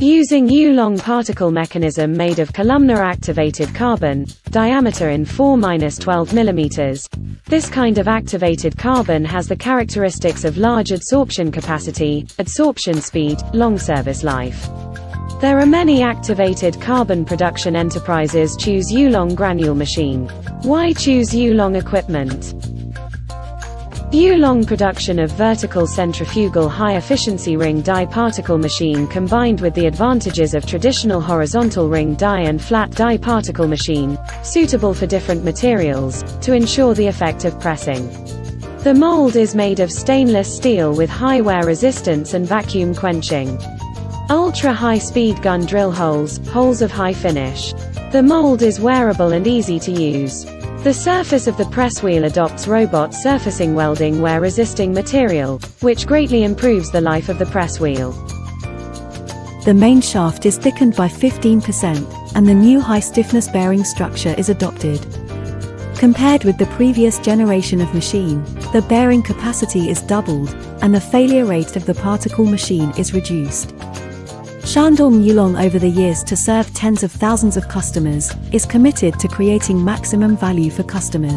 Using Yulong particle mechanism made of columnar-activated carbon, diameter in 4-12 mm. This kind of activated carbon has the characteristics of large adsorption capacity, adsorption speed, long service life. There are many activated carbon production enterprises choose Yulong granule machine. Why choose Yulong equipment? Yulong production of vertical centrifugal high-efficiency ring die particle machine combined with the advantages of traditional horizontal ring die and flat die particle machine, suitable for different materials, to ensure the effective pressing. The mold is made of stainless steel with high wear resistance and vacuum quenching. Ultra-high-speed gun drill holes, holes of high finish. The mold is wearable and easy to use. The surface of the press wheel adopts robot surfacing welding wear-resisting material, which greatly improves the life of the press wheel. The main shaft is thickened by 15%, and the new high-stiffness bearing structure is adopted. Compared with the previous generation of machine, the bearing capacity is doubled, and the failure rate of the particle machine is reduced. Shandong Yulong, over the years to serve tens of thousands of customers, is committed to creating maximum value for customers.